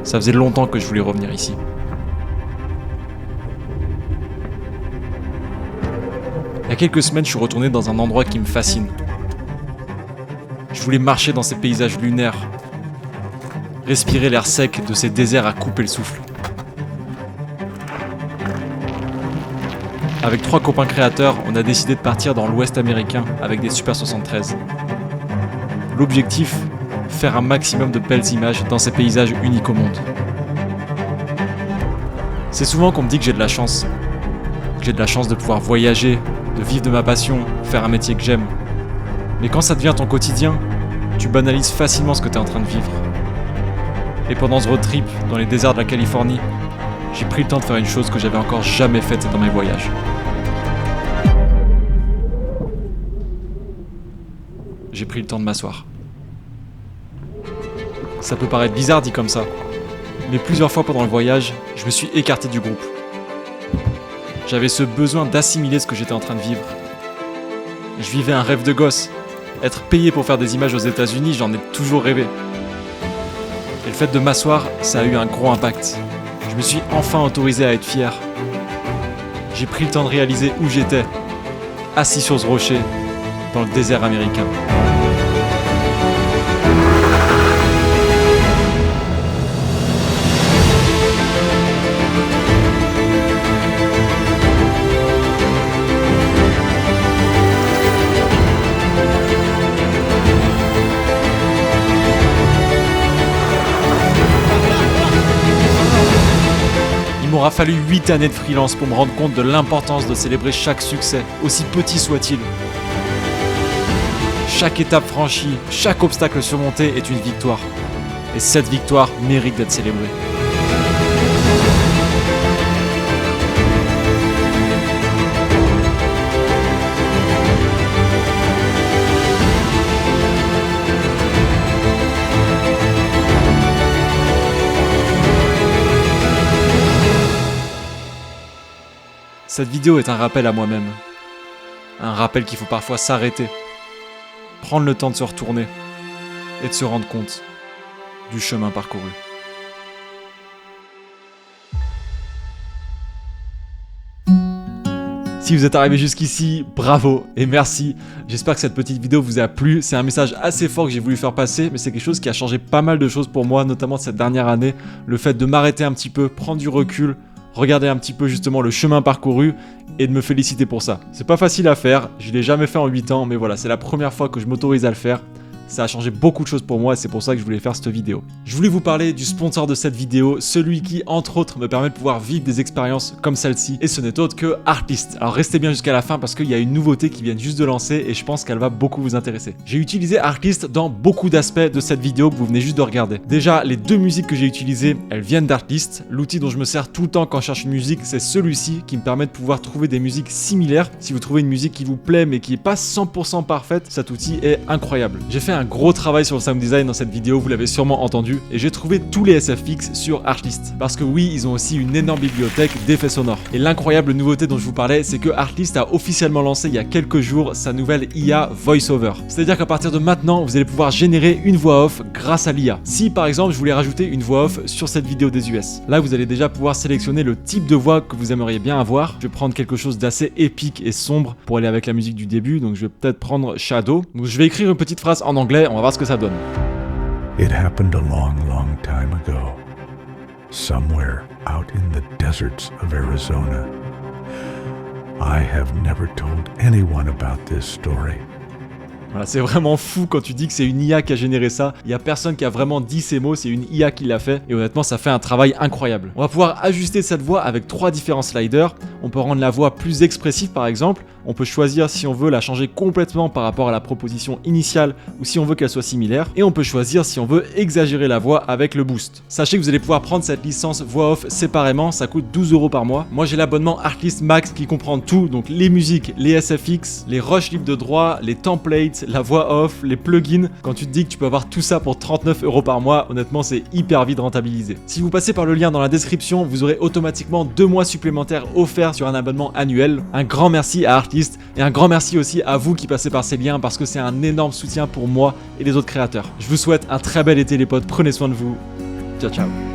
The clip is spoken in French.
Ça faisait longtemps que je voulais revenir ici. Il y a quelques semaines, je suis retourné dans un endroit qui me fascine. Je voulais marcher dans ces paysages lunaires, respirer l'air sec de ces déserts à couper le souffle. Avec 3 copains créateurs, on a décidé de partir dans l'ouest américain avec des Super 73. L'objectif, faire un maximum de belles images dans ces paysages uniques au monde. C'est souvent qu'on me dit que j'ai de la chance. Que j'ai de la chance de pouvoir voyager, de vivre de ma passion, faire un métier que j'aime. Mais quand ça devient ton quotidien, tu banalises facilement ce que tu es en train de vivre. Et pendant ce road trip dans les déserts de la Californie, j'ai pris le temps de faire une chose que j'avais encore jamais faite dans mes voyages. J'ai pris le temps de m'asseoir. Ça peut paraître bizarre dit comme ça, mais plusieurs fois pendant le voyage, je me suis écarté du groupe. J'avais ce besoin d'assimiler ce que j'étais en train de vivre. Je vivais un rêve de gosse. Être payé pour faire des images aux États-Unis, j'en ai toujours rêvé. Et le fait de m'asseoir, ça a eu un gros impact. Je me suis enfin autorisé à être fier. J'ai pris le temps de réaliser où j'étais, assis sur ce rocher, dans le désert américain. Il m'aura fallu 8 années de freelance pour me rendre compte de l'importance de célébrer chaque succès, aussi petit soit-il. Chaque étape franchie, chaque obstacle surmonté est une victoire. Et cette victoire mérite d'être célébrée. Cette vidéo est un rappel à moi-même. Un rappel qu'il faut parfois s'arrêter, prendre le temps de se retourner et de se rendre compte du chemin parcouru. Si vous êtes arrivé jusqu'ici, bravo et merci. J'espère que cette petite vidéo vous a plu. C'est un message assez fort que j'ai voulu faire passer, mais c'est quelque chose qui a changé pas mal de choses pour moi, notamment cette dernière année. Le fait de m'arrêter un petit peu, prendre du recul, regarder un petit peu justement le chemin parcouru et de me féliciter pour ça. C'est pas facile à faire, je l'ai jamais fait en 8 ans, mais voilà, c'est la première fois que je m'autorise à le faire. Ça a changé beaucoup de choses pour moi et c'est pour ça que je voulais faire cette vidéo. Je voulais vous parler du sponsor de cette vidéo, celui qui, entre autres, me permet de pouvoir vivre des expériences comme celle-ci, et ce n'est autre que Artlist. Alors restez bien jusqu'à la fin parce qu'il y a une nouveauté qui vient juste de lancer et je pense qu'elle va beaucoup vous intéresser. J'ai utilisé Artlist dans beaucoup d'aspects de cette vidéo que vous venez juste de regarder. Déjà, les 2 musiques que j'ai utilisées, elles viennent d'Artlist. L'outil dont je me sers tout le temps quand je cherche une musique, c'est celui-ci qui me permet de pouvoir trouver des musiques similaires. Si vous trouvez une musique qui vous plaît mais qui n'est pas 100% parfaite, cet outil est incroyable. J'ai fait un gros travail sur le sound design dans cette vidéo, vous l'avez sûrement entendu, et j'ai trouvé tous les SFX sur Artlist. Parce que oui, ils ont aussi une énorme bibliothèque d'effets sonores. Et l'incroyable nouveauté dont je vous parlais, c'est que Artlist a officiellement lancé il y a quelques jours sa nouvelle IA VoiceOver. C'est-à-dire qu'à partir de maintenant, vous allez pouvoir générer une voix off grâce à l'IA. Si par exemple, je voulais rajouter une voix off sur cette vidéo des US, là vous allez déjà pouvoir sélectionner le type de voix que vous aimeriez bien avoir. Je vais prendre quelque chose d'assez épique et sombre pour aller avec la musique du début, donc je vais peut-être prendre Shadow. Donc je vais écrire une petite phrase en anglais, on va voir ce que ça donne. It happened a long, long time ago, somewhere out in the deserts of Arizona. I have never told anyone about this story. Voilà, c'est vraiment fou quand tu dis que c'est une IA qui a généré ça. Il y a personne qui a vraiment dit ces mots, c'est une IA qui l'a fait. Et honnêtement, ça fait un travail incroyable. On va pouvoir ajuster cette voix avec 3 différents sliders. On peut rendre la voix plus expressive par exemple. On peut choisir si on veut la changer complètement par rapport à la proposition initiale ou si on veut qu'elle soit similaire. Et on peut choisir si on veut exagérer la voix avec le boost. Sachez que vous allez pouvoir prendre cette licence voix off séparément, ça coûte 12 € par mois. Moi j'ai l'abonnement Artlist Max qui comprend tout, donc les musiques, les SFX, les rushs libres de droit, les templates, la voix off, les plugins. Quand tu te dis que tu peux avoir tout ça pour 39 € par mois, honnêtement c'est hyper vite rentabilisé. Si vous passez par le lien dans la description, vous aurez automatiquement 2 mois supplémentaires offerts sur un abonnement annuel. Un grand merci à Artlist et un grand merci aussi à vous qui passez par ces liens parce que c'est un énorme soutien pour moi et les autres créateurs. Je vous souhaite un très bel été les potes, prenez soin de vous. Ciao ciao.